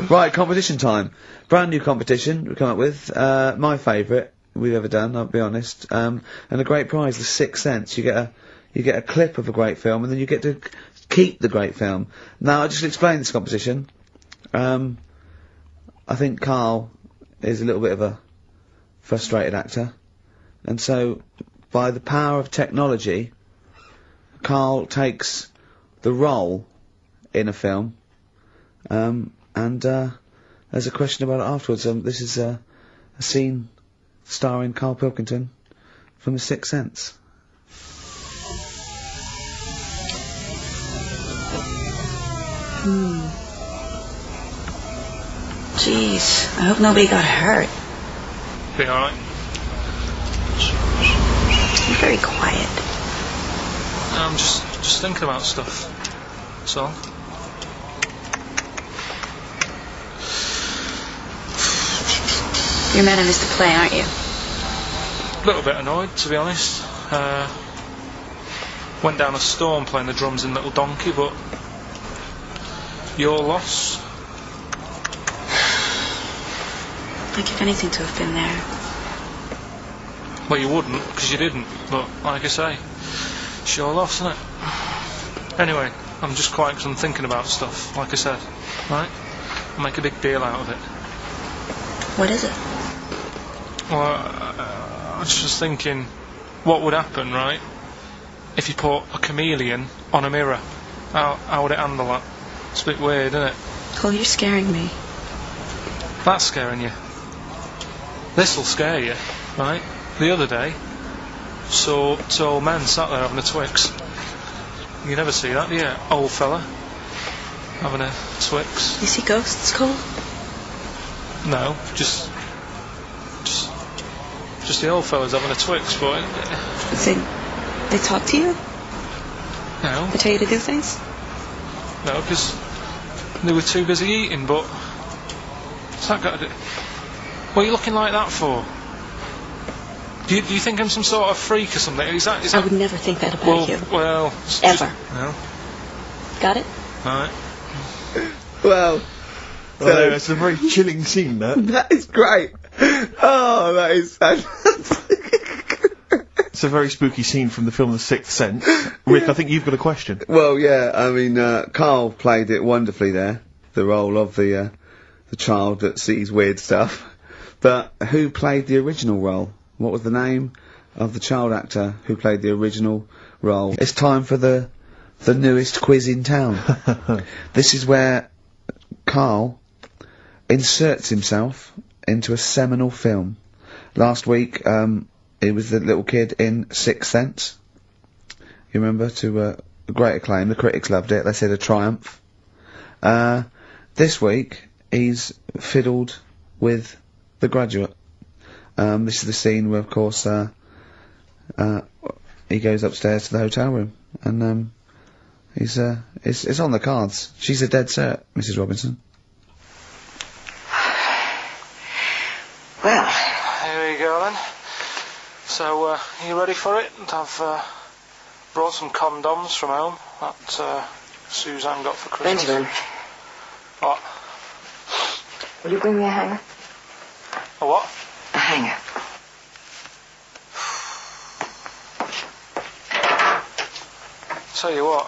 Right, competition time. Brand new competition we come up with. My favourite we've ever done, I'll be honest. And a great prize, The Sixth Sense. You get a clip of a great film, and then you get to keep the great film. Now, I'll just explain this competition. I think Karl is a little bit of a frustrated actor, and so, by the power of technology, Karl takes the role in a film, and there's a question about it afterwards. This is a scene starring Karl Pilkington from The Sixth Sense. Jeez, I hope nobody got hurt. Be alright. You're very quiet. I'm just thinking about stuff. That's all. You're mad I missed the play, aren't you? A little bit annoyed, to be honest. Went down a storm playing the drums in Little Donkey, but your loss. I'd give anything to have been there. Well, you wouldn't, because you didn't, but like I say, it's your loss, isn't it? Anyway, I'm just quiet because I'm thinking about stuff, like I said, right? I'll make a big deal out of it. What is it? Well, I was just thinking, what would happen, right, if you put a chameleon on a mirror? How would it handle that? It's a bit weird, isn't it? Cole, you're scaring me. That's scaring you. This'll scare you, right? The other day, saw two old men sat there having a Twix. You never see that, do you? Old fella having a Twix. You see ghosts, Cole? No, just the old fellas having a Twix, boy. They talk to you? No. They tell you to do things? No, because they were too busy eating, but what's that got to do? What are you looking like that for? Do you think I'm some sort of freak or something? Is that I would never think that about you. Well... Ever. No. Got it? Alright. Well... So it's a very chilling scene, that. That is great. Oh, that is fantastic. It's a very spooky scene from the film The Sixth Sense. Rick, I think you've got a question. Well, yeah, I mean, Karl played it wonderfully there, the role of the child that sees weird stuff. But who played the original role? What was the name of the child actor who played the original role? It's time for the newest quiz in town. This is where Karl inserts himself into a seminal film. Last week, he was the little kid in Sixth Sense. You remember? To great acclaim. The critics loved it. They said a triumph. This week, he's fiddled with The Graduate. This is the scene where, of course, he goes upstairs to the hotel room, and it's on the cards. She's a dead cert, Mrs. Robinson. Well, Here we go then. So, are you ready for it? I've brought some condoms from home that Suzanne got for Christmas. Benjamin, What? will you bring me a hanger? A what? A hanger. Tell you what,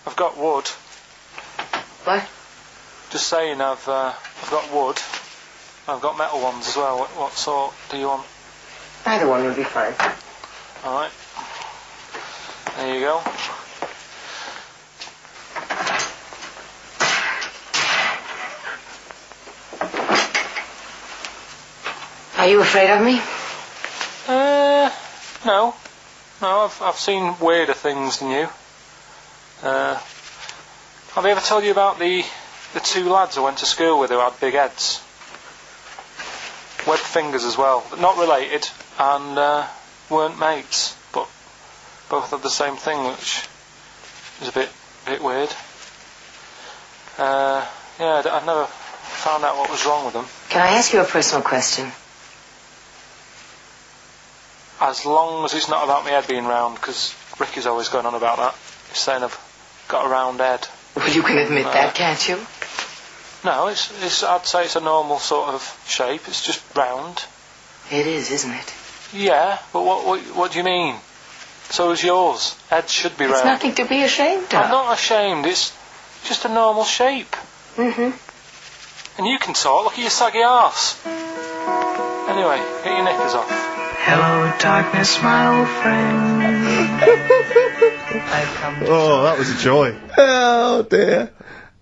I've got wood. What? Just saying, I've got wood. I've got metal ones as well. What sort do you want? Either one would be fine. Alright. There you go. Are you afraid of me? No. No, I've seen weirder things than you. Have I ever told you about the two lads I went to school with who had big heads? Webbed fingers as well, but not related, and weren't mates, but both had the same thing, which is a bit weird. Yeah, I've never found out what was wrong with them. Can I ask you a personal question? As long as it's not about my head being round, because Ricky's always going on about that. He's saying I've got a round head. Well, you can admit that, can't you? No, it's. I'd say it's a normal sort of shape. It's just round. It is, isn't it? Yeah, but what do you mean? So is yours. Head should be round. It's nothing to be ashamed of. I'm not ashamed. It's just a normal shape. Mm-hmm. And you can talk. Look at your saggy arse. Anyway, get your knickers off. Hello, darkness, my old friend. I've come to Oh, that was a joy. Oh dear.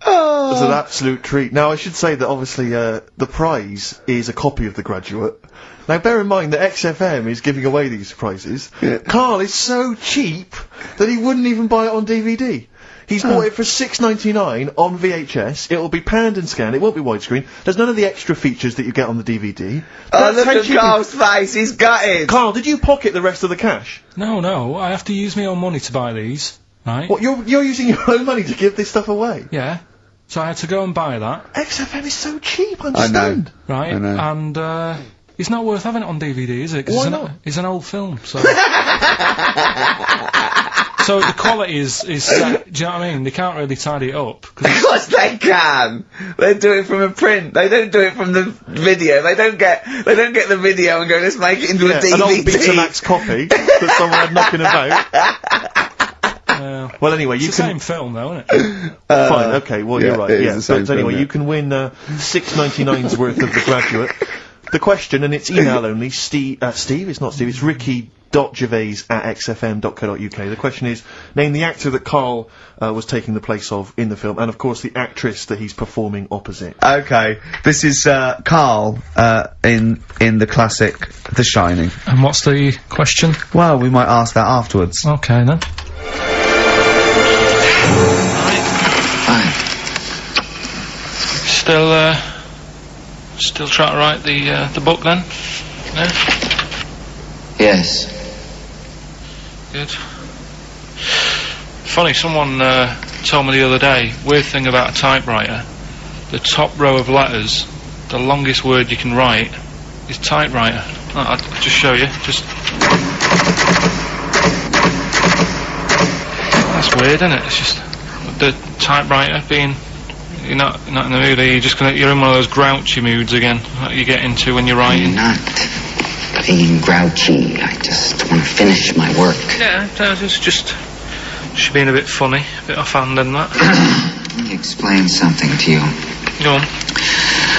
Oh. It was an absolute treat. Now, I should say that obviously the prize is a copy of The Graduate. Now, bear in mind that XFM is giving away these prizes. Yeah. Carl is so cheap that he wouldn't even buy it on DVD. He's bought it for $6.99 on VHS. It'll be panned and scanned. It won't be widescreen. There's none of the extra features that you get on the DVD. Oh, look how at cheap Carl's face. He's gutted. Carl, did you pocket the rest of the cash? No, I have to use my own money to buy these, right? What, you're using your own money to give this stuff away? Yeah. So I had to go and buy that, XFM is so cheap, I I know. understand. right? I know. And it's not worth having it on DVD, is it? 'Cause Why it's not? It's an old film, so. So the quality is set, do you know what I mean? They can't really tidy it up. Of course they can. They do it from a print. They don't do it from the video. They don't get the video and go, let's make it into a DVD. An old Betamax copy that someone had knocking about. Well, anyway, you It's the can... same film, though, isn't it? Fine, okay, well, yeah, you're right, it is yeah. the same But anyway, film, yeah. you can win $6.99's worth of The Graduate. The question, and it's email only, Steve, it's not Steve, it's ricky.gervais@xfm.co.uk. The question is, name the actor that Carl was taking the place of in the film, and of course the actress that he's performing opposite. Okay, this is Carl in the classic The Shining. And what's the question? Well, we might ask that afterwards. Okay, then. Still trying to write the book then? Yeah? Yes. Good. Funny, someone told me the other day, weird thing about a typewriter, the top row of letters, the longest word you can write is typewriter. I'll just show you, That's weird, isn't it? It's just the typewriter being... You're not in the mood, are you? You're in one of those grouchy moods again, that you get into when you're writing. I'm not being grouchy. I just want to finish my work. Yeah, it's just being a bit funny, a bit offhand and that. Let me explain something to you. Go on.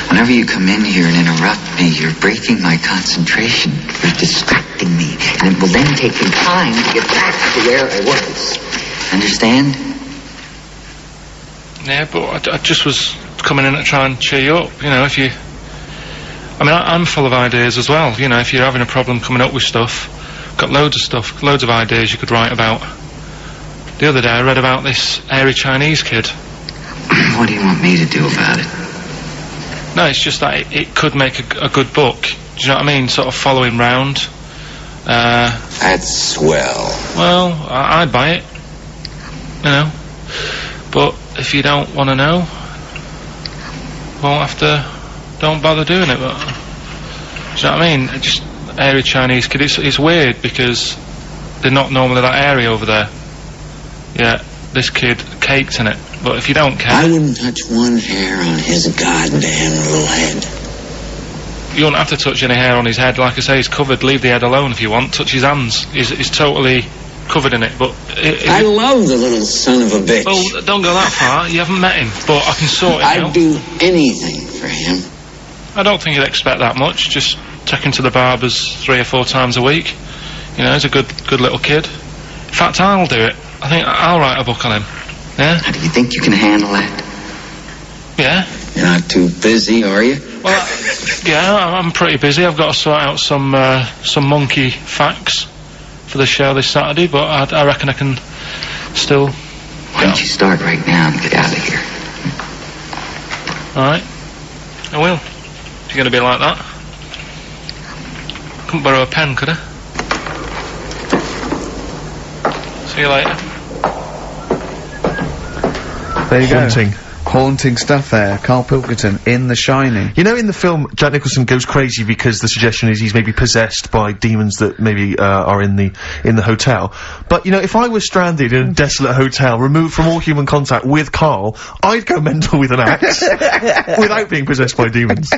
Whenever you come in here and interrupt me, you're breaking my concentration. You're distracting me. And it will then take me time to get back to where I was. Understand? Yeah, but I just was coming in to try and cheer you up, you know, if you... I mean, I'm full of ideas as well, you know, if you're having a problem coming up with stuff, got loads of ideas you could write about. The other day I read about this airy Chinese kid. What do you want me to do about it? No, it's just that it could make a good book, do you know what I mean, sort of following round. That's swell. Well, I'd buy it, you know, but if you don't want to know, don't bother doing it, but, do you know what I mean? Just airy Chinese kid, it's weird because they're not normally that airy over there. Yeah, this kid caked in it, but if you don't care... I wouldn't touch one hair on his goddamn little head. You won't have to touch any hair on his head, like I say, he's covered, leave the head alone if you want, touch his hands, he's totally covered in it, but... I love the little son of a bitch. Well, don't go that far, you haven't met him, but I can sort it out. I'd do anything for him. I don't think you'd expect that much, just take him to the barber's 3 or 4 times a week. You know, he's a good little kid. In fact, I'll do it. I think I'll write a book on him. Yeah? How do you think you can handle that? Yeah? You're not too busy, are you? Well, yeah, I'm pretty busy. I've got to sort out some monkey facts for the show this Saturday, but I reckon I can still... Why don't you start right now and get out of here? Alright. I will. If you're going to be like that. Couldn't borrow a pen, could I? See you later. There you Haunting. go. haunting stuff there. Carl Pilkington in The Shining. You know, in the film, Jack Nicholson goes crazy because the suggestion is he's maybe possessed by demons that maybe, are in the hotel. But, you know, if I was stranded in a desolate hotel, removed from all human contact with Carl, I'd go mental with an axe. Without being possessed by demons.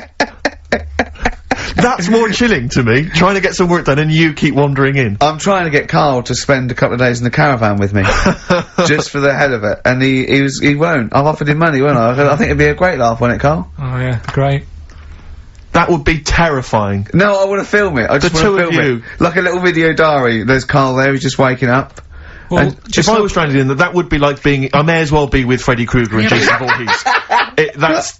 That's more chilling to me, trying to get some work done and you keep wandering in. I'm trying to get Carl to spend a couple of days in the caravan with me. Just for the hell of it. And he won't. I've offered him money, won't I? I think it'd be a great laugh, wouldn't it, Carl? Oh yeah, great. That would be terrifying. No, I want to film it. I just want to film it. Like a little video diary. There's Carl there, he's just waking up. Well, If I was stranded in that would be like being, I may as well be with Freddy Krueger and Jason Voorhees.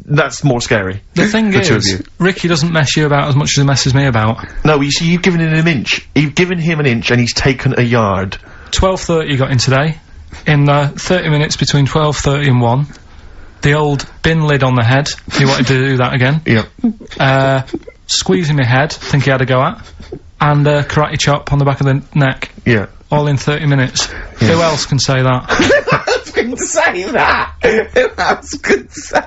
That's more scary. the thing the two of is, you. Ricky doesn't mess you about as much as he messes me about. No, you see, you've given him an inch. You've given him an inch and he's taken a yard. 12:30 got in today. In 30 minutes between 12:30 and 1. The old bin lid on the head. He wanted to do that again. Yeah. Squeezing my head. Think he had a go at. And karate chop on the back of the neck. Yeah. All in 30 minutes. Who else can say that? Who else can say that? Who else can say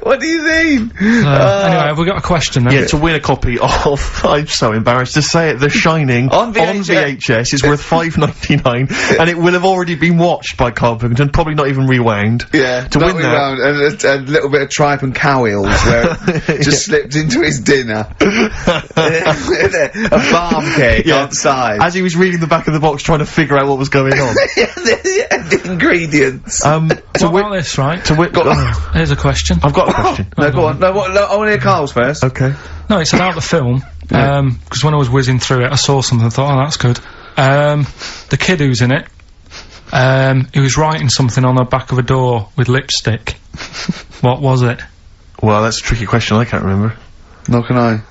What do you mean? Anyway, have we got a question then? Yeah, to win a copy of, I'm so embarrassed to say it, The Shining On VHS. is worth $5.99 and it will have already been watched by Carl Pilkington, probably not even rewound. Yeah, to not win that. rewound, and a little bit of tripe and cow eels where it just slipped into his dinner. A barm cake outside. As he was reading the back of the box trying to figure out what was going on. the ingredients. What about this, right? Here's a question. I've got a question. No, go on. No, I want to hear Carl's first. Okay. No, it's about the film. Because when I was whizzing through it, I saw something and thought, oh, that's good. The kid who's in it, he was writing something on the back of a door with lipstick. What was it? Well, that's a tricky question, I can't remember. Nor can I.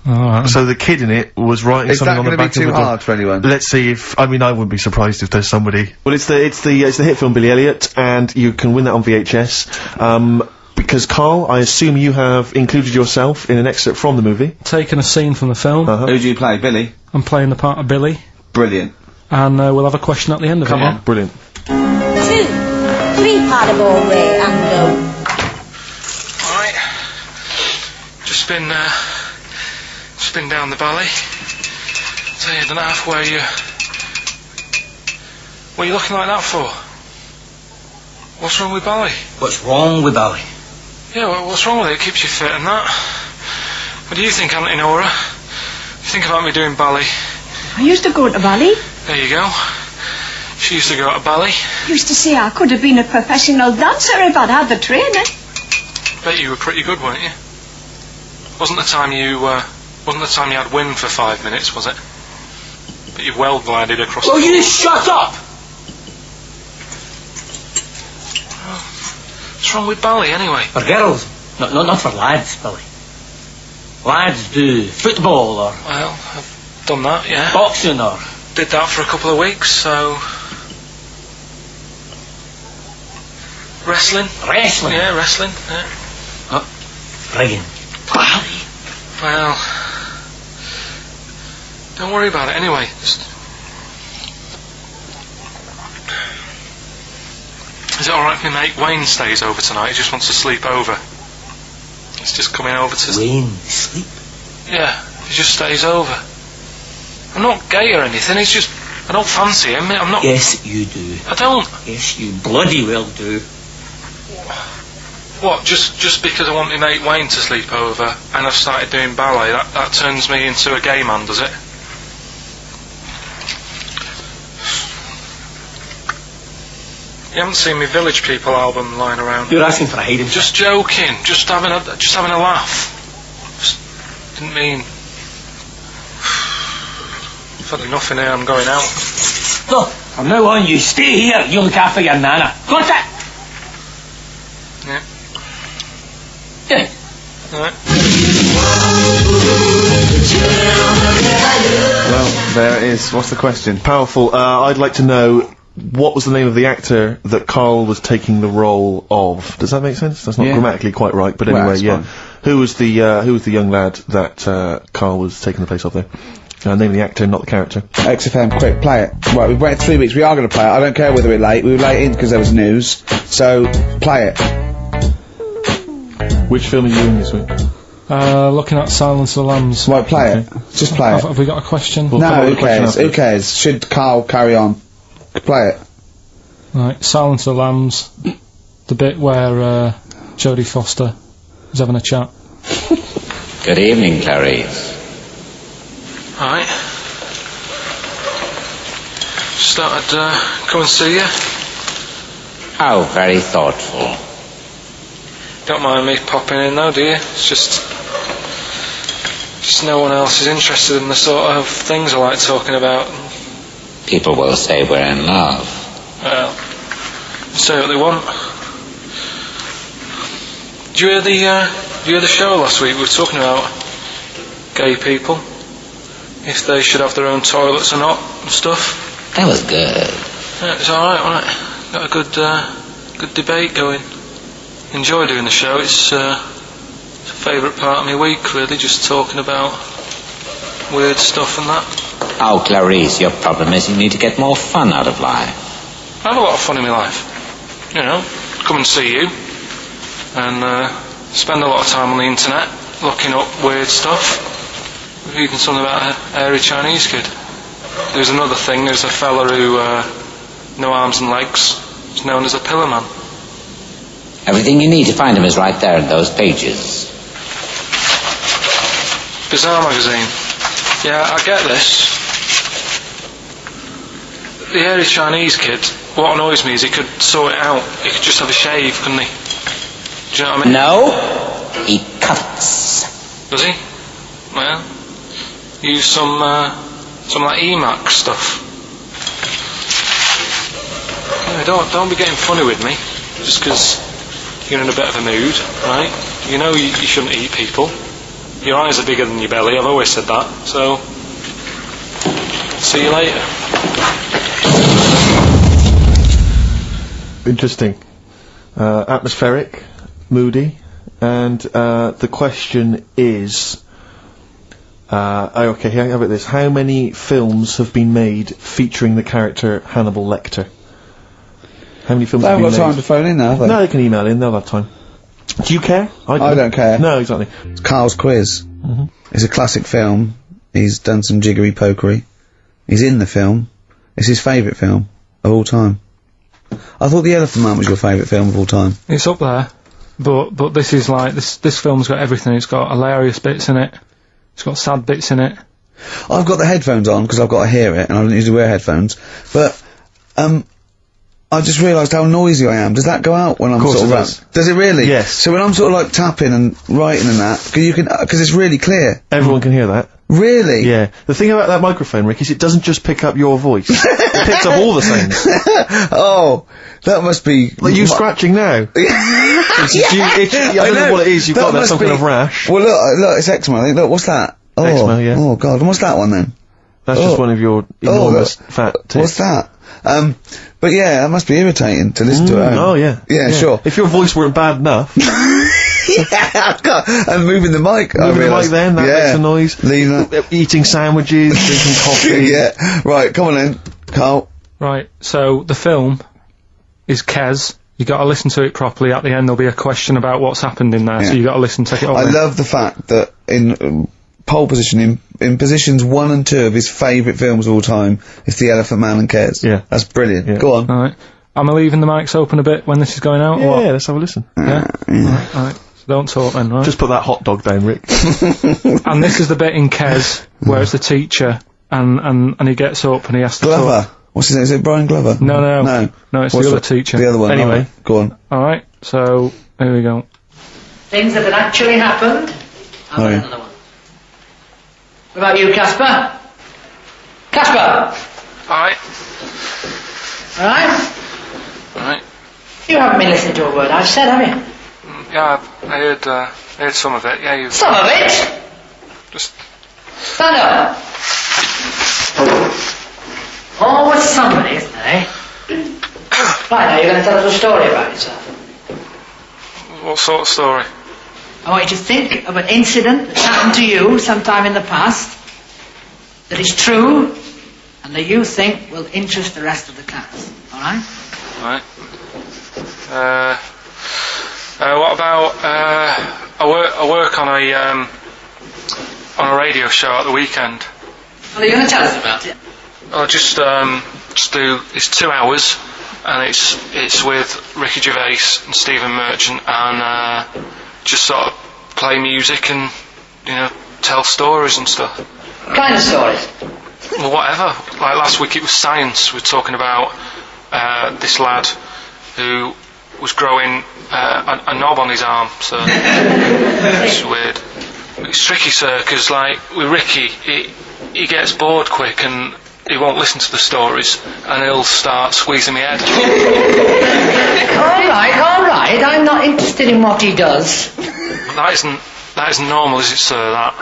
Alright. So the kid in it was writing something on the back of a door. Is that going to be too hard for anyone? Let's see if, I mean, I wouldn't be surprised if there's somebody. Well, it's the hit film Billy Elliot, and you can win that on VHS. Because Carl, I assume you have included yourself in an excerpt from the movie. Taking a scene from the film. Who do you play, Billy? I'm playing the part of Billy. Brilliant. And we'll have a question at the end of it. Come on. Brilliant. 2, 3 part of all way and go. Alright. Just been down the valley. So I don't know where you... What are you looking like that for? What's wrong with Bally? What's wrong with Bally? Yeah, well, what's wrong with it? It keeps you fit and that. What do you think, Auntie Nora? You think about me doing ballet? I used to go to ballet. There you go. She used to go to ballet. Used to say I could have been a professional dancer if I'd had the training. Bet you were pretty good, weren't you? Wasn't the time you had wind for 5 minutes, was it? But you well glided across Oh, the you floor. shut up! What's wrong with ballet, anyway? For girls, not for lads, Billy. Lads do football or Well, I've done that, yeah. boxing or... Did that for a couple of weeks, so... Wrestling? Wrestling? Yeah, wrestling, yeah. Oh, friggin' Bally. Well... Don't worry about it, anyway. Just... Is it alright if my mate Wayne stays over tonight? He just wants to sleep over. He's just coming over to... Wayne, sleep? Yeah, he just stays over. I'm not gay or anything, it's just... I don't fancy him, I'm not... Yes, you do. I don't. Yes, you bloody well do. What, just because I want my mate Wayne to sleep over and I've started doing ballet, that turns me into a gay man, does it? You haven't seen my Village People album lying around? You're asking for a hiding. Just joking, just having a laugh. Just didn't mean... I've had enough in here, I'm going out. No, from now on you stay here, you look after your nana. Got that? Yeah. Yeah. Alright. Well, there it is. What's the question? Powerful. I'd like to know what was the name of the actor that Carl was taking the role of. Does that make sense? That's not Yeah. grammatically quite right, but Well, anyway, that's yeah. fine. Who was the young lad that Carl was taking the place of there? Name of the actor, not the character. XFM, quick, play it. Right, we've waited 3 weeks. We are going to play it. I don't care whether we're late. We were late in because there was news. So, play it. Which film are you in this week? Looking at Silence of the Lambs. Right, play it. Just play it. Have we got a question? No, who cares? Who cares? Should Carl carry on? Play it. Right, Silence of the Lambs. The bit where Jodie Foster is having a chat. Good evening, Clarice. Alright. Just thought I'd come and see you. How very thoughtful. Don't mind me popping in though, do you? It's just no one else is interested in the sort of things I like talking about. People will say we're in love. Well, say what they want. Did you hear the show last week? We were talking about gay people, if they should have their own toilets or not and stuff. That was good. Yeah, it's alright, wasn't it? Got a good debate going. Enjoy doing the show. It's a favourite part of my week, really, just talking about weird stuff and that. Oh, Clarice, your problem is you need to get more fun out of life. I have a lot of fun in my life. You know, come and see you and spend a lot of time on the internet looking up weird stuff. Reading something about an hairy Chinese kid. There's another thing, there's a fella who, no arms and legs, is known as a pillar man. Everything you need to find him is right there in those pages. Bizarre magazine. Yeah, I get this. The hairy Chinese kid, what annoys me is he could sort it out. He could just have a shave, couldn't he? Do you know what I mean? No, he cuts. Does he? Well, use some like Emacs stuff. Yeah, don't be getting funny with me, just 'cause you're in a bit of a mood, right? You know you shouldn't eat people. Your eyes are bigger than your belly, I've always said that, so see you later. Interesting. Atmospheric, moody, and the question is... okay, how about this? How many films have been made featuring the character Hannibal Lecter? How many films have been made? They haven't got time to phone in now, have they? No, they can email in, they'll have time. Do you care? I don't care. No, exactly. It's Carl's quiz. It's a classic film. He's done some jiggery pokery. He's in the film. It's his favourite film of all time. I thought The Elephant Man was your favourite film of all time. It's up there, but this is like, this film's got everything. It's got hilarious bits in it. It's got sad bits in it. I've got the headphones on because I've got to hear it, and I don't usually wear headphones. But I just realised how noisy I am. Does that go out when I'm sort of does it really? Yes. So when I'm sort of like tapping and writing and that, because it's really clear. Everyone can hear that. Really? Yeah. The thing about that microphone, Rick, is it doesn't just pick up your voice. It picks up all the sounds. Oh, that must be... Like you scratching now. I don't know what it is, you've got that some kind of rash. Well, look, it's eczema, I think. Look, what's that? Oh, eczema, yeah. Oh, God, and what's that one then? That's just one of your enormous fat tits. What's that? But yeah, that must be irritating to listen to it. Oh, yeah. Yeah, sure. If your voice weren't bad enough... Yeah, and moving the mic. Moving the mic then, that makes a noise. Leave that. Eating sandwiches, drinking coffee. Yeah. Right, come on then, Carl. Right, so the film is Kes. You got to listen to it properly. At the end, there'll be a question about what's happened in there, so you got to listen, take it all I in. love the fact that in pole position, in positions 1 and 2 of his favourite films of all time, is The Elephant Man and Kes. Yeah. That's brilliant. Yeah. Go on. Alright. Am I leaving the mics open a bit when this is going out? Yeah, or what? let's have a listen. Yeah? Alright. So don't talk then, right? Just put that hot dog down, Rick. And this is the bit in Kes where it's the teacher and he gets up and he has to Glover. talk. What's his name? Is it Brian Glover? No, it's the other teacher. The other one. Anyway. Right. Go on. Alright, so here we go. Things that had actually happened. I'll get another one. What about you, Casper? Casper! Alright. Alright? Alright. You haven't been listening to a word I've said, have you? Yeah, I heard some of it, yeah, you... Some of it? Just... Stand up. Always somebody, isn't there, eh? Right, now you're going to tell us a story about yourself. What sort of story? I want you to think of an incident that happened to you sometime in the past that is true and that you think will interest the rest of the class. Alright? Right. What about, I work on a radio show at the weekend. Well, are you going to tell us about it? I'll just do. It's 2 hours, and it's with Ricky Gervais and Stephen Merchant, and just sort of play music and tell stories and stuff. What kind of stories? Well, whatever. Like last week, it was science. We were talking about this lad who was growing a knob on his arm. So it's weird. It's tricky, sir, because like with Ricky, he gets bored quick and he won't listen to the stories, and he'll start squeezing my head. All right. I'm not interested in what he does. That isn't normal, is it, sir? That.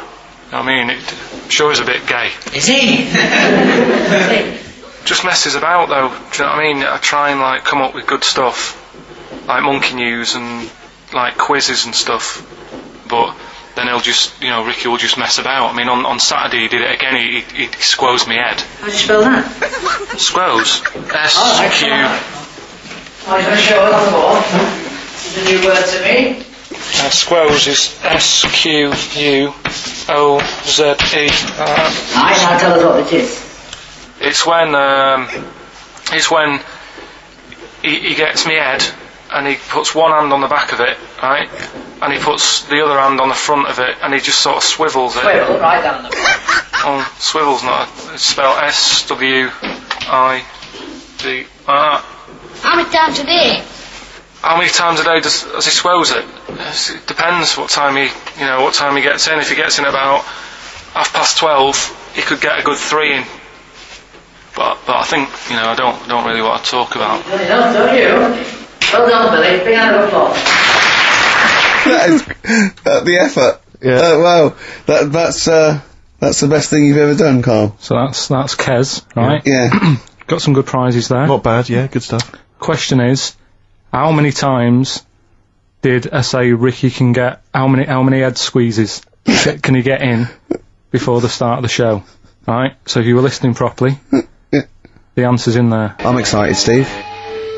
I mean, it sure is a bit gay. Is he? Just messes about, though. Do you know what I mean? I try and like come up with good stuff, like monkey news and like quizzes and stuff, but then he'll just, Ricky will just mess about. I mean, on Saturday he did it again. He squoze me head. How do you spell that? Squoze. S-Q... I'm going to show it on the wall. It's a new word to me. Squoze is S-Q-U-O-Z-E. Now tell us what it is. It's when he gets me head and he puts one hand on the back of it, right? And he puts the other hand on the front of it and he just sort of swivels it. Swivel, right down the Oh, swivel's not it's spelled S-W-I-V-R. How many times a day? How many times a day does he swells it? It depends what time he gets in. If he gets in about 12:30, he could get a good 3 in. But I think I don't really want to talk about. Good enough, don't you? Well done, Billy. Big hand of applause. That is the effort. Yeah. Wow. That's the best thing you've ever done, Carl. So that's Kez, right? Yeah. Got some good prizes there. Not bad, yeah, good stuff. Question is, how many times did I say Ricky can get? How many head squeezes can he get in before the start of the show? Right. So if you were listening properly, the answer's in there. I'm excited, Steve.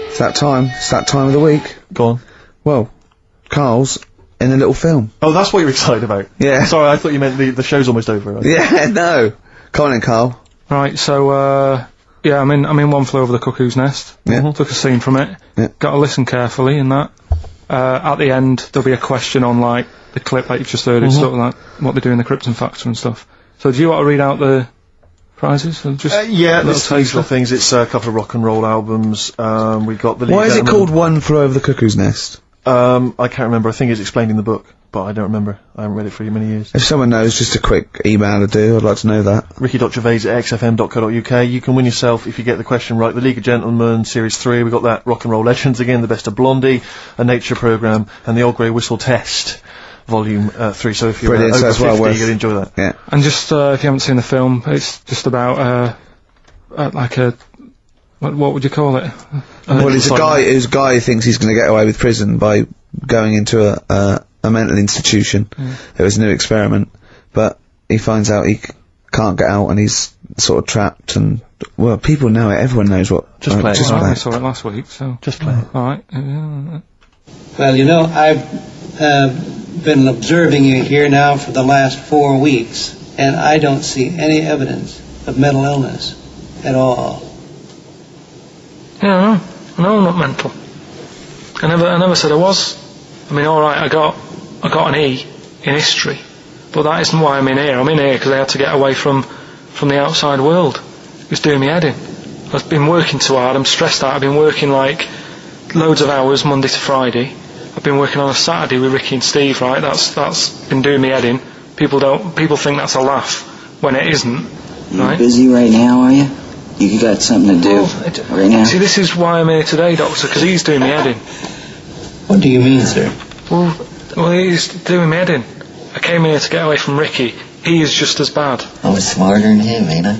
It's that time. It's that time of the week. Go on. Well, Carl's in a little film. Oh, that's what you're excited about? Yeah. Sorry, I thought you meant the show's almost over. Right? Yeah, no. Come on in, Carl. Right, so, yeah, I'm in One Flew Over the Cuckoo's Nest. Yeah. Took a scene from it. Yeah. Got to listen carefully in that. At the end, there'll be a question on, like, the clip that you've just heard. It's sort of like what they do in the Krypton Factor and stuff. So do you want to read out the prizes? Or just yeah, little there's these little things. It's a couple of rock and roll albums. We've got the... Why is it called One Flew Over the Cuckoo's Nest? I can't remember. I think it's explained in the book, but I don't remember. I haven't read it for many years. If someone knows, just a quick email to do. I'd like to know that. ricky.gervais@xfm.co.uk. You can win yourself, if you get the question right, the League of Gentlemen Series 3. We've got that Rock and Roll Legends again, the Best of Blondie, a nature programme, and the Old Grey Whistle Test, Volume 3. So if you're Brilliant, over so 50, you'll enjoy that. Yeah. And just, if you haven't seen the film, it's just about, like a... What would you call it? Well, it's a guy who thinks he's going to get away with prison by going into a mental institution. It was a new experiment, but he finds out he can't get out and he's sort of trapped, and, well, people know it, everyone knows what... Just play it. Just I saw it last week, so... Just play it. Alright. Well, I've been observing you here now for the last 4 weeks, and I don't see any evidence of mental illness at all. Yeah, no, I'm not mental. I never said I was. I mean, alright, I got an E in history, but that isn't why I'm in here. I'm in here because I had to get away from the outside world. It was doing me head in. I've been working too hard, I'm stressed out. I've been working like loads of hours Monday to Friday. I've been working on a Saturday with Ricky and Steve, right? That's been doing me head in. People think that's a laugh when it isn't, right? You busy right now, are you? You got something to do right now? See, this is why I'm here today, Doctor, because he's doing me head in. What do you mean, sir? Well, he's doing me head in. I came here to get away from Ricky. He is just as bad. I was smarter than him, ain't I?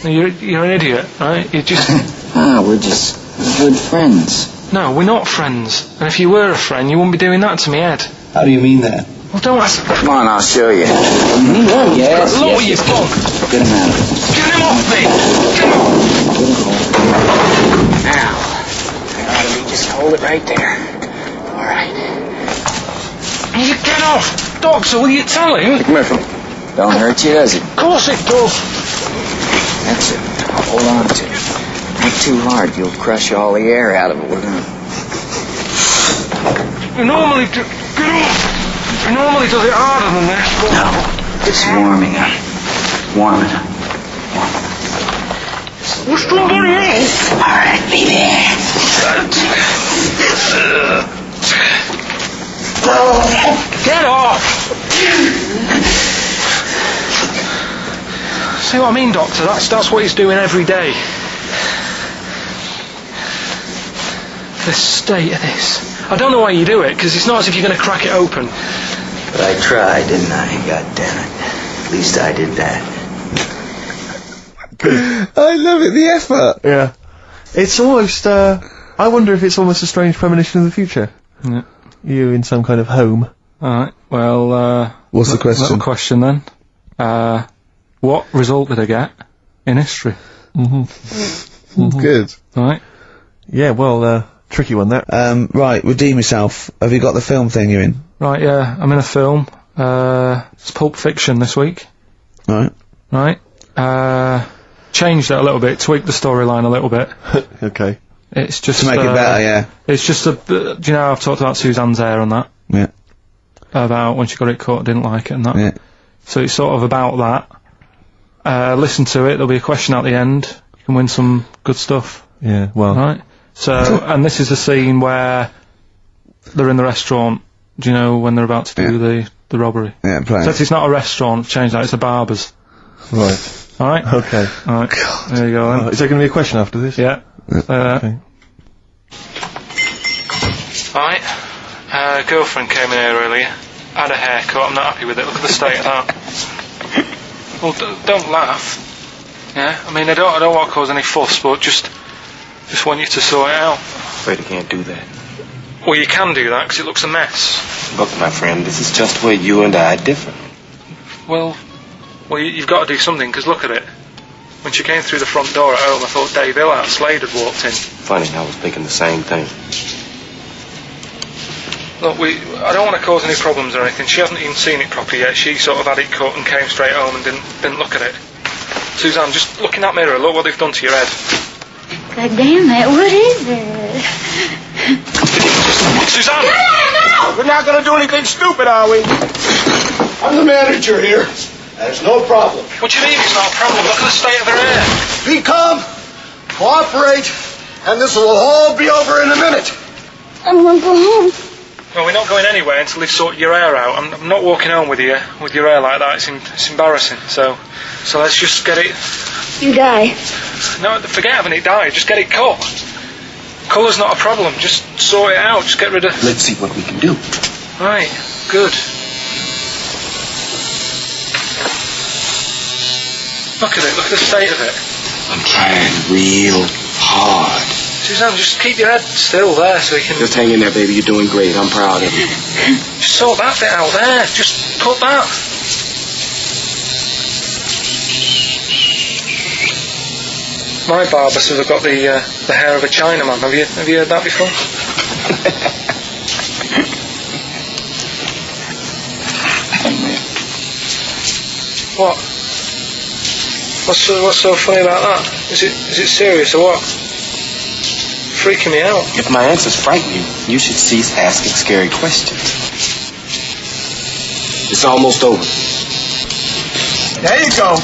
You're an idiot, right? You're just... we're just good friends. No, we're not friends. And if you were a friend, you wouldn't be doing that to me, Ed. How do you mean that? Well, don't ask... Come on, I'll show you. Yes, Lower yes, your bum. Get him out of here. Get him off me! Get him off! Now, you just hold it right there. All right. You get off! Doctor, will you tell him? McMurphy, don't hurt you, does it? Of course it does. That's it. Now hold on to it. Not too hard, you'll crush all the air out of it. We're gonna... You normally do... Get off! You normally does it harder than this, but... No, it's warming up. Warm it up. What's somebody else? All right, baby. Get off! See what I mean, Doctor? That's what he's doing every day. The state of this. I don't know why you do it, because it's not as if you're going to crack it open. But I tried, didn't I? God damn it. At least I did that. I love it, the effort. Yeah. It's almost, I wonder if it's almost a strange premonition of the future. Yeah. You in some kind of home. Alright, well, what's the question? Little question then. What result did I get in history? Good. Right. Yeah, well, tricky one, that. Right, redeem yourself. Have you got the film thing you're in? Right, yeah, I'm in a film. It's Pulp Fiction this week. Right. Right. Changed it a little bit, tweaked the storyline a little bit. Okay. It's just to make it better, yeah. It's just do you know, I've talked about Suzanne's hair and that. Yeah. About when she got it cut, didn't like it and that. Yeah. So it's sort of about that. Listen to it, there'll be a question at the end. You can win some good stuff. Yeah, well. Right? So, and this is the scene where they're in the restaurant, do you know, when they're about to do the robbery. Yeah, play So it. it's not a restaurant, change that, it's a barber's. Right. Alright? Okay. Alright. There you go then. Is there going to be a question after this? Yeah. Okay. Right. Girlfriend came in here earlier. Had a haircut. I'm not happy with it. Look at the state of that. Well, don't laugh. Yeah. I mean, I don't want to cause any fuss, but just want you to sort it out. Afraid I can't do that. Well, you can do that because it looks a mess. Look, my friend, this is just where you and I differ. Well, you've got to do something because look at it. When she came through the front door at home, I thought Dave Hill out Slade had walked in. Funny, I was thinking the same thing. Look, I don't want to cause any problems or anything. She hasn't even seen it properly yet. She sort of had it cut and came straight home and didn't look at it. Suzanne, just look in that mirror. Look what they've done to your head. God damn it, what is it? Suzanne! No! We're not going to do anything stupid, are we? I'm the manager here. There's no problem. What do you mean it's not a problem? Look at the state of her hair. Be calm, cooperate, and this will all be over in a minute. I'm gonna go home. Well, we're not going anywhere until they've sorted your hair out. I'm not walking home with your hair like that. It's embarrassing. So let's just get it. You die. No, forget having it dyed. Just get it cut. Colour's not a problem. Just sort it out. Just get rid of. Let's see what we can do. Right. Good. Look at it. Look at the state of it. I'm trying real hard. Suzanne, just keep your head still there so you can... Just hang in there, baby. You're doing great. I'm proud of you. Just sort that bit out there. Just cut that. My barber says I've got the hair of a Chinaman. Have you heard that before? What? What's so funny about that? Is it serious or what? Freaking me out. If my answers frighten you, you should cease asking scary questions. It's almost over. There you go.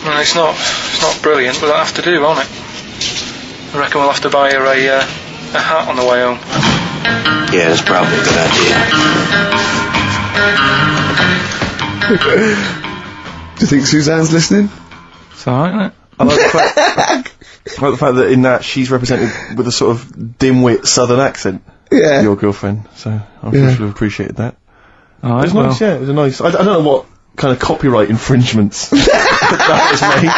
No, it's not brilliant, but that'll have to do, won't it? I reckon we'll have to buy her a hat on the way home. Yeah, that's probably a good idea. Do you think Suzanne's listening? It's alright, isn't it? I like the fact that in that she's represented with a sort of dimwit southern accent. Yeah. Your girlfriend, so I'm sure she'll have appreciated that. Alright, it was nice, yeah, it was a nice... I don't know what kind of copyright infringements that was made.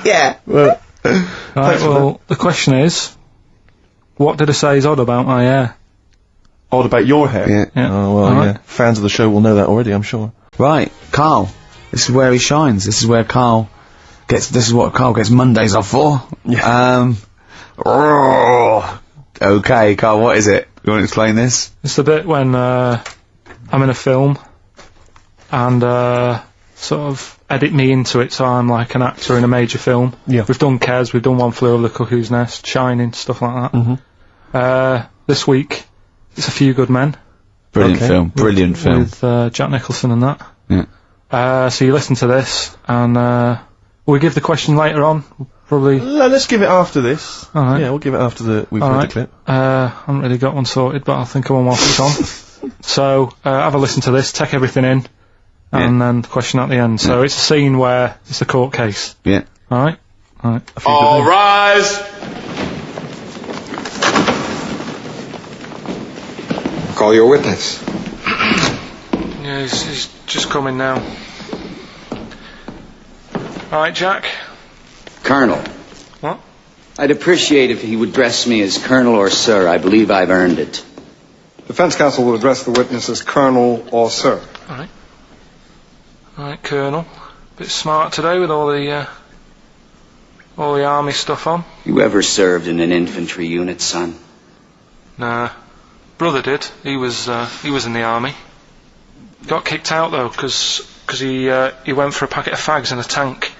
Yeah. Well, right, well, the question is, what did I say is odd about my hair? Odd about your hair? Yeah. Oh, well, yeah. Fans of the show will know that already, I'm sure. Right, Karl. This is where he shines. This is where Karl gets... This is what Karl gets Mondays off for. Yeah. Okay, Karl, what is it? You want to explain this? It's the bit when, I'm in a film, and sort of edit me into it, so I'm like an actor in a major film. Yeah. We've done Kes, we've done One Flew Over the Cuckoo's Nest, Shining, stuff like that. This week, it's A Few Good Men. Brilliant film. Brilliant film. With Jack Nicholson and that. Yeah. So you listen to this, and will we give the question later on? Probably. Let's give it after this. Alright. Yeah, we'll give it after we've heard the clip. I haven't really got one sorted, but I think I will whilst it's on. So, have a listen to this, take everything in, and then the question at the end. So it's a scene where it's a court case. Yeah. Alright? Alright. All rise! Call your witness. Yeah, he's just coming now. Alright, Jack? Colonel. What? I'd appreciate if he would address me as Colonel or Sir. I believe I've earned it. Defense counsel will address the witness as Colonel or Sir. Alright. Alright, Colonel. Bit smart today with all the army stuff on. You ever served in an infantry unit, son? Nah. Brother did. He was in the army. Got kicked out though, because he went for a packet of fags in a tank.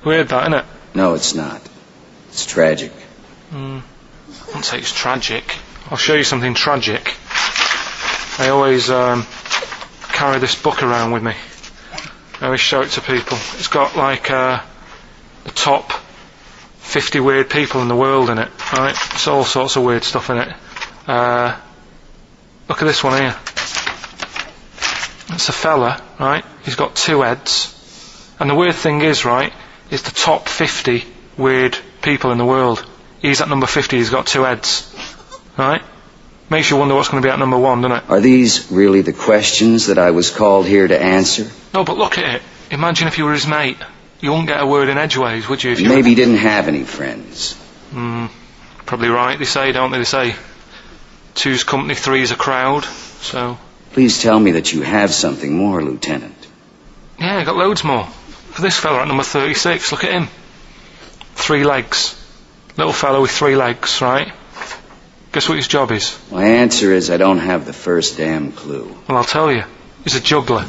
Weird that, innit? No, it's not. It's tragic. I wouldn't say it's tragic. I'll show you something tragic. I always carry this book around with me. I always show it to people. It's got like the top 50 weird people in the world in it, right? It's all sorts of weird stuff in it. Look at this one here. It's a fella, right? He's got 2 heads. And the weird thing is, right, is the top 50 weird people in the world. He's at number 50, he's got 2 heads. Right? Makes you wonder what's going to be at number 1, doesn't it? Are these really the questions that I was called here to answer? No, but look at it. Imagine if you were his mate. You wouldn't get a word in edgeways, would you? If you Maybe he didn't have any friends. Probably right, they say, don't they? They say 2's company, 3's a crowd, so... Please tell me that you have something more, Lieutenant. Yeah, I got loads more. For this fella at number 36, look at him. 3 legs. Little fella with 3 legs, right? Guess what his job is? My answer is I don't have the first damn clue. Well, I'll tell you. He's a juggler.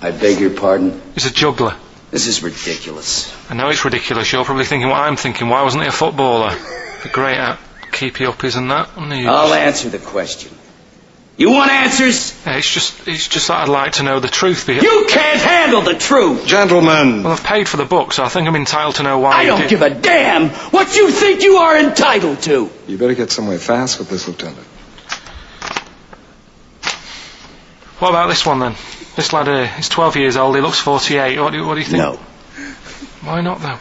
I beg your pardon? He's a juggler. This is ridiculous. I know it's ridiculous. You're probably thinking what I'm thinking. Why wasn't he a footballer? Be great at keepy uppies and that. I'll answer the question. You want answers? Yeah, it's just that I'd like to know the truth. You can't handle the truth! Gentlemen! Well, I've paid for the book, so I think I'm entitled to know why I don't give a damn what you think you are entitled to! You better get somewhere fast with this, Lieutenant. What about this one, then? This lad here, he's 12 years old, he looks 48. What do you think? No. Why not, though?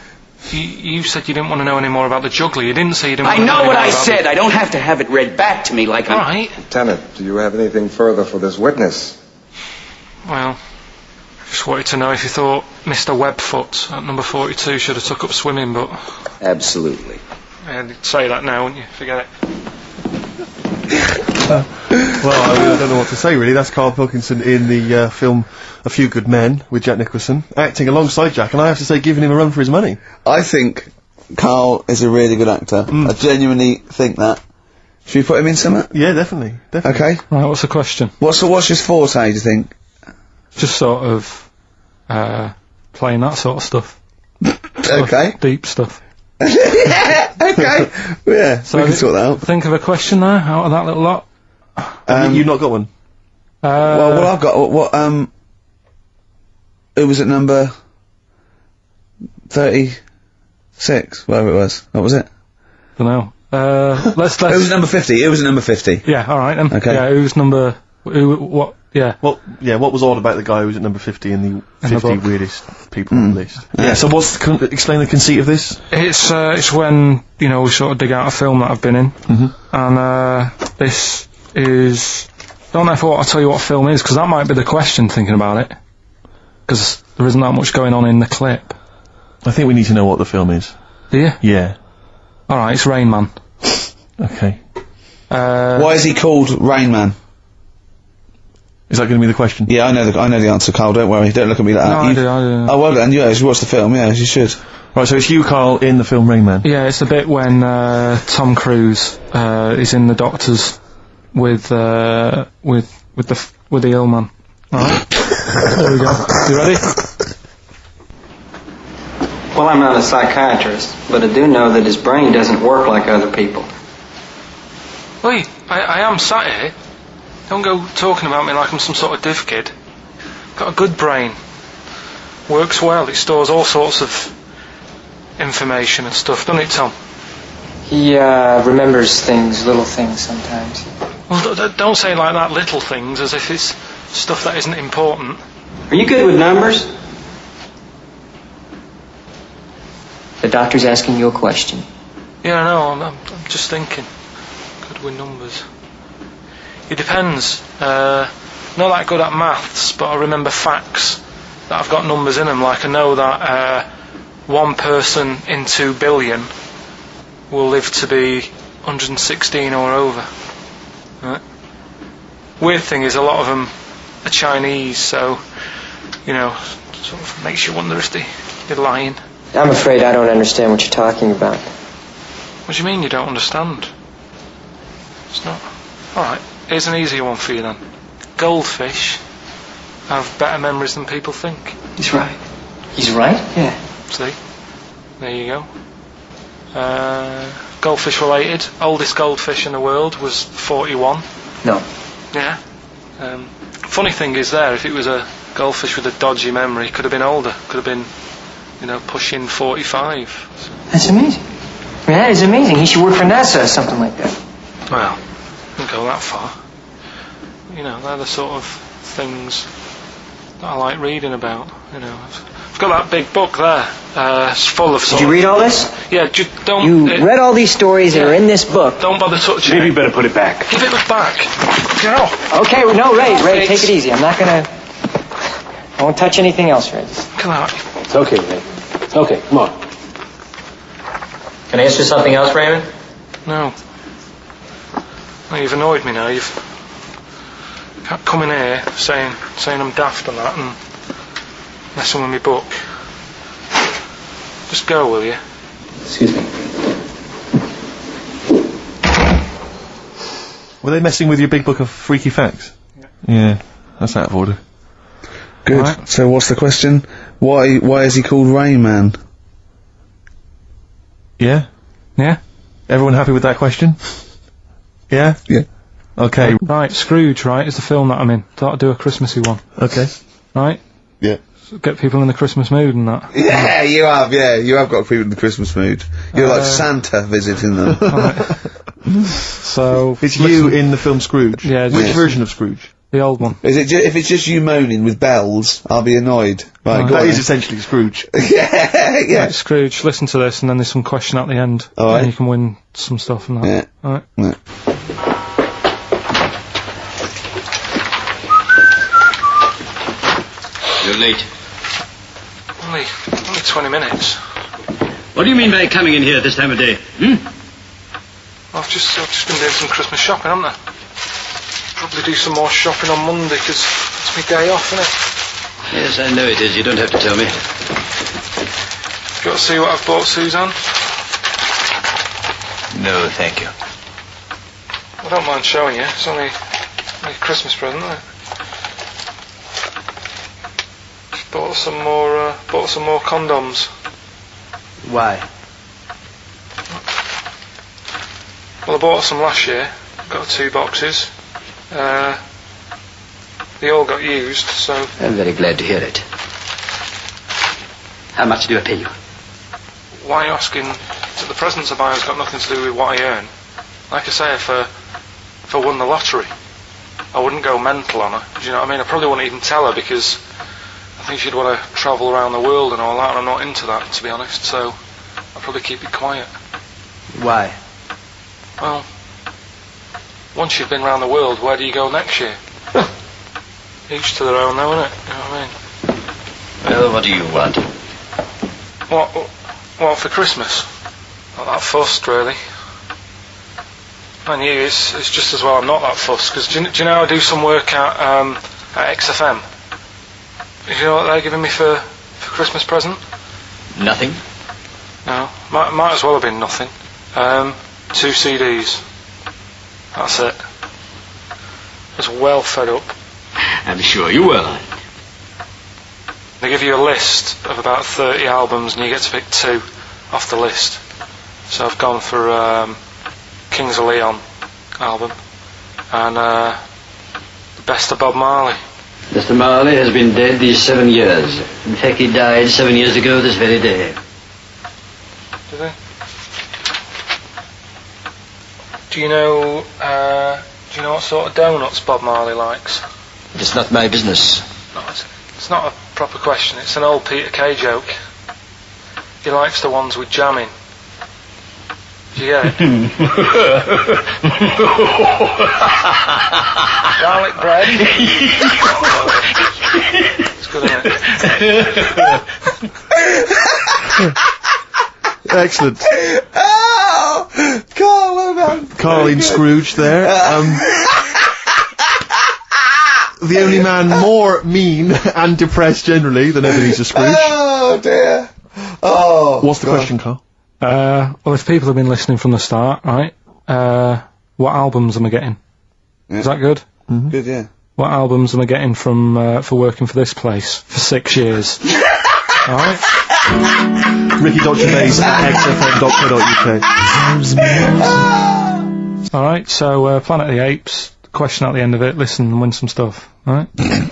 You said you didn't want to know any more about the juggler. You didn't say you didn't want to know I know any what more I about said. I don't have to have it read back to me like All right. Lieutenant, do you have anything further for this witness? Well, just wanted to know if you thought Mr. Webfoot at number 42 should have took up swimming, but... Absolutely. Yeah, you'd say that now, wouldn't you? Forget it. Well, I don't know what to say, really. That's Carl Pilkington in the film A Few Good Men with Jack Nicholson, acting alongside Jack, and I have to say, giving him a run for his money. I think Carl is a really good actor. I genuinely think that. Should we put him in something? Yeah, definitely. Okay. Right, what's the question? What's his forte, do you think? Just sort of, playing that sort of stuff. Okay. Deep stuff. Yeah, okay. Yeah, So we can sort that out. Think of a question there, out of that little lot. You've not got one? Well, I've got, who was at number 36, whatever it was. What was it? Dunno. Let's... It was number 50, it was at number 50. Yeah, alright then. Okay. Yeah, what, yeah. Well, yeah, what was odd about the guy who was at number 50 in the 50 weirdest people on the list? Yeah, so explain the conceit of this? It's when, you know, we sort of dig out a film that I've been in. And, this is... I don't know if I want to tell you what film is, because that might be the question, thinking about it. Because there isn't that much going on in the clip. I think we need to know what the film is. Do you? Yeah. Alright, it's Rain Man. Okay. Why is he called Rain Man? Is that going to be the question? Yeah, I know the answer, Carl, don't worry, don't look at me like that. I do. Oh, well then, yeah, you should watch the film, yeah, you should. Right, so it's you, Carl, in the film Rain Man? Yeah, it's the bit when, Tom Cruise, is in the doctors with the with the ill man. Alright? There we go. You ready? Well, I'm not a psychiatrist, but I do know that his brain doesn't work like other people. Wait, I am sat here. Don't go talking about me like I'm some sort of div kid. Got a good brain. Works well. It stores all sorts of information and stuff, doesn't it, Tom? He remembers things, little things sometimes. Well, don't say like that, little things, as if it's stuff that isn't important. Are you good with numbers? The doctor's asking you a question. Yeah, I know. I'm just thinking. Good with numbers. It depends. Not that good at maths, but I remember facts that have got numbers in them. Like I know that 1 person in 2 billion will live to be 116 or over. Right? Weird thing is a lot of them are Chinese, so, you know, sort of makes you wonder if they're lying. I'm afraid I don't understand what you're talking about. What do you mean you don't understand? It's not... Alright, here's an easier one for you then. Goldfish have better memories than people think. He's right. He's right? Yeah. See? There you go. Goldfish related. Oldest goldfish in the world was 41. No. Yeah. Funny thing is there, if it was a goldfish with a dodgy memory, could have been older. Could have been, you know, pushing 45. That's amazing. I mean, that is amazing. He should work for NASA or something like that. Well, don't go that far. You know, they're the sort of things that I like reading about. You know, I've got that big book there. It's full of. Did you read all this? Yeah, just don't. You read all these stories that are in this book. Don't bother touching Maybe it. you better put it back. Give it back. Get off. Okay, no, Ray, take it easy. I'm not gonna. I won't touch anything else, Ray. Come out. It's okay, Ray. It's okay. Come on. Can I ask you something else, Raymond? No. No, you've annoyed me now. You've can't come in here saying I'm daft and that and messing with my book. Just go, will you? Excuse me. Were they messing with your big book of freaky facts? Yeah, that's out of order. Good. Right. So what's the question? Why is he called Rayman? Yeah? Yeah? Everyone happy with that question? Yeah? Yeah. Okay. Right, Scrooge, right, is the film that I'm in. Thought I'd do a Christmassy one. Okay. Right? Yeah. So get people in the Christmas mood and that. Yeah, you have. Yeah, you have got people in the Christmas mood. You're like Santa visiting them. So... It's you in the film Scrooge? Yeah. Which version of Scrooge? The old one. Is it if it's just you moaning with bells, I'll be annoyed. Right, go That on is then. essentially Scrooge. Yeah. Right, Scrooge, listen to this and then there's some question at the end. All right. And you can win some stuff and that. Yeah. Alright. Yeah. You're late. Only 20 minutes. What do you mean by coming in here this time of day? I've just been doing some Christmas shopping, haven't I? Probably do some more shopping on Monday because it's my day off, isn't it? Yes, I know it is. You don't have to tell me. Got to see what I've bought Suzanne? No, thank you. I don't mind showing you. It's only a Christmas present, isn't it? Just bought some more condoms. Why? Well, I bought some last year. Got 2 boxes. They all got used, so... I'm very glad to hear it. How much do I pay you? Why are you asking? The presents I buy has got nothing to do with what I earn. Like I say, if I won the lottery, I wouldn't go mental on her. Do you know what I mean? I probably wouldn't even tell her because I think she'd want to travel around the world and all that, and I'm not into that, to be honest, so I'd probably keep it quiet. Why? Well, once you've been around the world, where do you go next year? Each to their own, though, innit? You know what I mean? Well, what do you want? What for Christmas? Not that fussed, really. And you, it's just as well I'm not that fussed, because do you know I do some work at XFM? Do you know what they're giving me for Christmas present? Nothing. No, might as well have been nothing. 2 CDs. That's it. I was well fed up. I'm sure you will. They give you a list of about 30 albums and you get to pick 2 off the list. So I've gone for Kings of Leon album and the Best of Bob Marley. Mr. Marley has been dead these 7 years. In fact, he died 7 years ago this very day. Did he? Do you know what sort of donuts Bob Marley likes? It's not my business. No, it's not a proper question. It's an old Peter Kay joke. He likes the ones with jam in. Did you get it? Garlic bread. It's good, isn't it? Excellent. Oh! Carl, well done. Karl in Scrooge there. The only man more mean and depressed generally than Ebenezer Scrooge. Oh dear. Oh. What's the question, Carl? Well, if people have been listening from the start, right, what albums am I getting? Yeah. Is that good? Mm-hmm. Good, yeah. What albums am I getting from, for working for this place for 6 years? Alright? Ricky.Gervais at xfm.co.uk. Alright, so, Planet of the Apes, question at the end of it, listen and win some stuff, alright? Hey,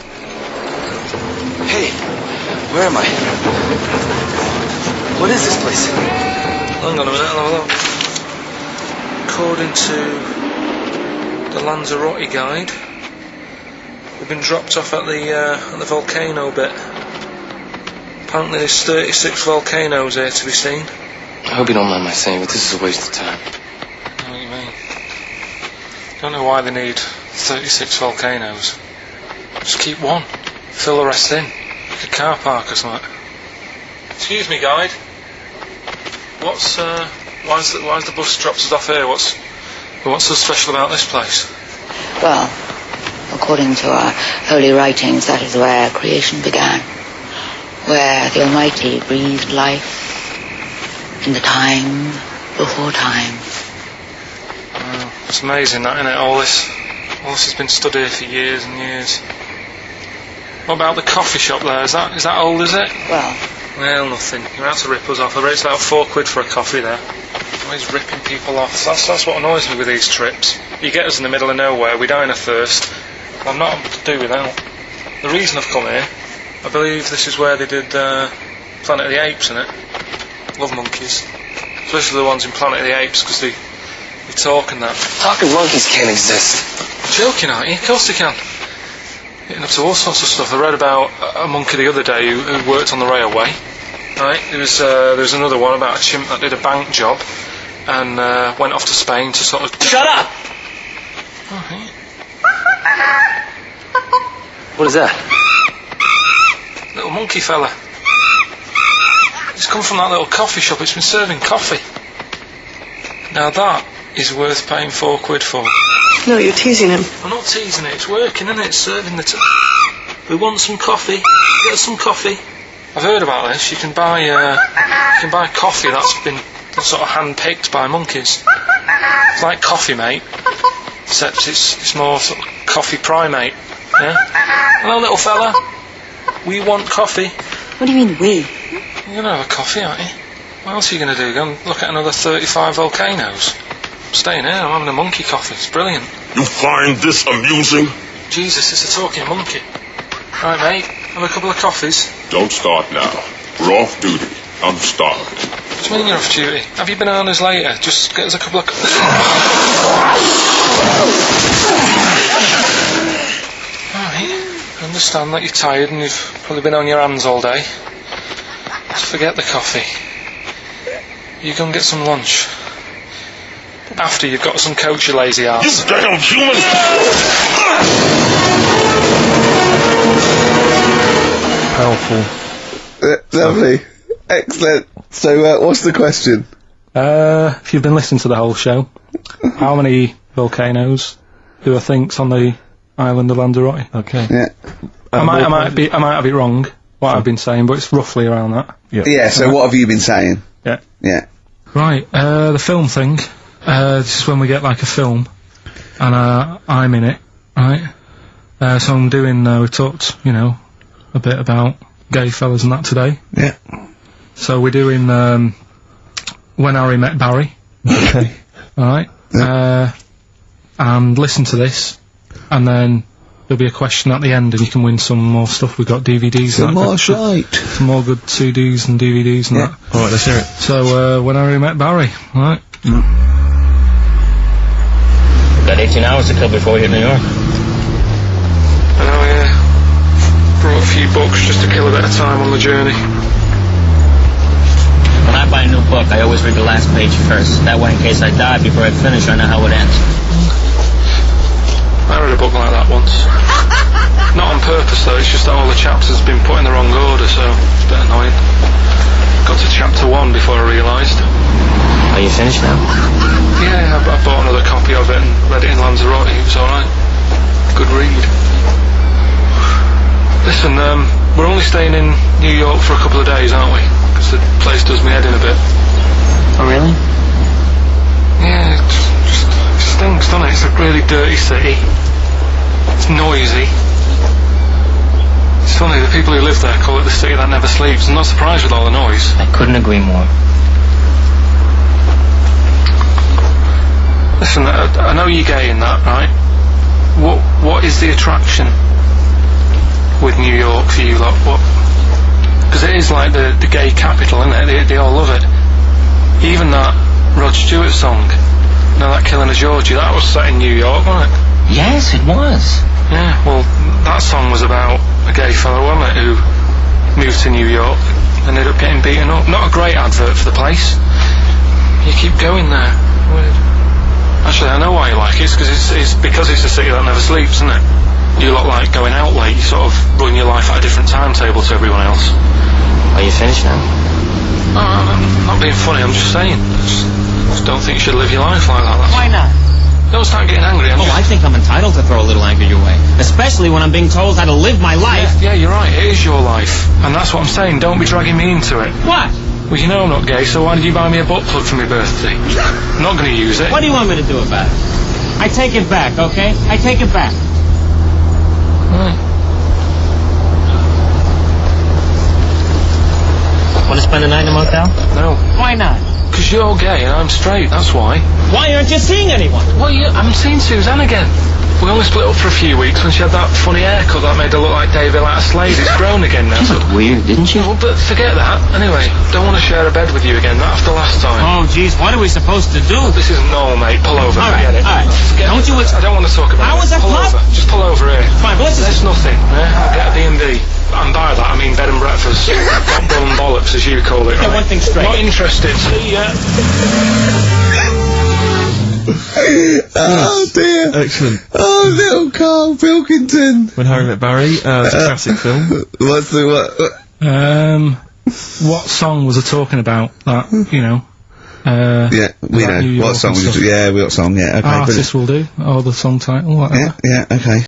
where am I? What is this place? Hang on a minute, I'll have a look. According to the Lanzarote guide, we've been dropped off at the volcano bit. Apparently there's 36 volcanoes here to be seen. I hope you don't mind my saying, but this is a waste of time. I know what you mean. Don't know why they need 36 volcanoes. Just keep one. Fill the rest in. Like a car park or something. Excuse me, guide. Why is the bus drops us off here? What's so special about this place? Well, according to our holy writings, that is where creation began, where the Almighty breathed life in the time before time. It's amazing that, isn't it? All this has been stood here for years and years. What about the coffee shop there? Is that old, is it? Well, nothing. You're out to rip us off. I bet it's about £4 for a coffee there. Always ripping people off. That's what annoys me with these trips. You get us in the middle of nowhere, we die in a thirst. I'm not able to do without. The reason I've come here, I believe this is where they did Planet of the Apes, innit? Love monkeys. Especially the ones in Planet of the Apes, because they talk and that. Talking monkeys can't exist. Joking, aren't you? Of course they can. Getting up to all sorts of stuff. I read about a monkey the other day who worked on the railway. Right, there was another one about a chimp that did a bank job and went off to Spain to sort of... Shut up! Alright. What is that? Little monkey fella. It's come from that little coffee shop. It's been serving coffee. Now that is worth paying £4 for. No, you're teasing him. I'm not teasing it. It's working, isn't it? It's serving the... We want some coffee. Get us some coffee. I've heard about this. You can buy coffee that's been sort of hand-picked by monkeys. It's like Coffee Mate, except it's more sort of coffee primate. Yeah. Hello, little fella. We want coffee. What do you mean, we? You're gonna have a coffee, aren't you? What else are you gonna do? Go and look at another 35 volcanoes? I'm staying here. I'm having a monkey coffee. It's brilliant. You find this amusing? Jesus, it's a talking monkey. Right, mate. Have a couple of coffees. Don't start now. We're off duty. I'm starved. What do you mean you're off duty? Have you bananas later? Just get us a couple of... Alright. I understand that you're tired and you've probably been on your hands all day. Just forget the coffee. You go and get some lunch. After you've got some coach, you lazy ass. You damn human! Powerful. Lovely. Excellent. So, what's the question? If you've been listening to the whole show, how many volcanoes do I think's on the island of Lanzarote? Okay. Yeah. I might have it wrong, what I've been saying, but it's roughly around that. Yeah, so what have you been saying? Yeah. Yeah. Right, the film thing. This is when we get like a film, and I'm in it, right? So I'm doing, we talked, you know, a bit about gay fellas and that today. Yeah. So we're doing, When Harry Met Barry. Okay. Alright. Yeah. And listen to this, and then there'll be a question at the end, and you can win some more stuff. We've got DVDs. Some more shite. Some more good CDs and DVDs and that. Alright, let's hear it. So, When Harry Met Barry. Alright. Got 18 hours to kill before we hit New York. I know, yeah. Brought a few books just to kill a bit of time on the journey. When I buy a new book, I always read the last page first. That way, in case I die before I finish, I know how it ends. I read a book like that once. Not on purpose, though. It's just that all the chapters have been put in the wrong order, so it's a bit annoying. Got to chapter 1 before I realised. Are you finished now? Yeah, I bought another copy of it and read it in Lanzarote. It was alright. Good read. Listen, we're only staying in New York for a couple of days, aren't we? Because the place does me head in a bit. Oh, really? Yeah, it stinks, doesn't it? It's a really dirty city. It's noisy. It's funny, the people who live there call it the city that never sleeps. I'm not surprised with all the noise. I couldn't agree more. Listen, I know you're gay in that, right? What is the attraction with New York for you lot? What? Because it is like the gay capital, isn't it? They all love it. Even that Rod Stewart song, you know, that Killing of Georgie, that was set in New York, wasn't it? Yes, it was. Yeah, well, that song was about a gay fellow, wasn't it, who moved to New York, ended up getting beaten up. Not a great advert for the place. You keep going there. Weird. Actually, I know why you like it. It's because it's a city that never sleeps, isn't it? You lot like going out late. You sort of run your life at a different timetable to everyone else. Are you finished now? No, I'm not being funny. I'm just saying. I just don't think you should live your life like that. Why not? Don't start getting angry. I think I'm entitled to throw a little anger your way. Especially when I'm being told how to live my life. Yeah, you're right. It is your life. And that's what I'm saying. Don't be dragging me into it. What? Well, you know I'm not gay, so why did you buy me a butt plug for my birthday? I'm not going to use it. What do you want me to do about it? I take it back, okay? I take it back. Right. Want to spend the night in a motel? No. Why not? Because you're gay and I'm straight, that's why. Why aren't you seeing anyone? Well, I'm seeing Suzanne again. We only split up for a few weeks when she had that funny haircut that made her look like David out of Slade. It's grown again now. She looked weird, didn't she? Well, but forget that. Anyway, don't want to share a bed with you again, not after last time. Oh, jeez, what are we supposed to do? This isn't normal, mate. Pull over, All right, forget it. all right. Don't you... I don't want to talk about it. How was that pull club? over. Just pull over here. Fine, but There's nothing, yeah? I'll get a B&B. And by that, I mean bed and breakfast. Not bum and bollocks, as you call it, right? Get one thing straight. Not interested. See ya. Oh dear. Excellent. Oh, little Carl Pilkington. When Harry Met Barry, it's a classic film. What's the What song was I talking about? That, you know. Yeah, we know. What song? Yeah, what song? Yeah, okay. Artist will do, or the song title, whatever. Yeah, okay.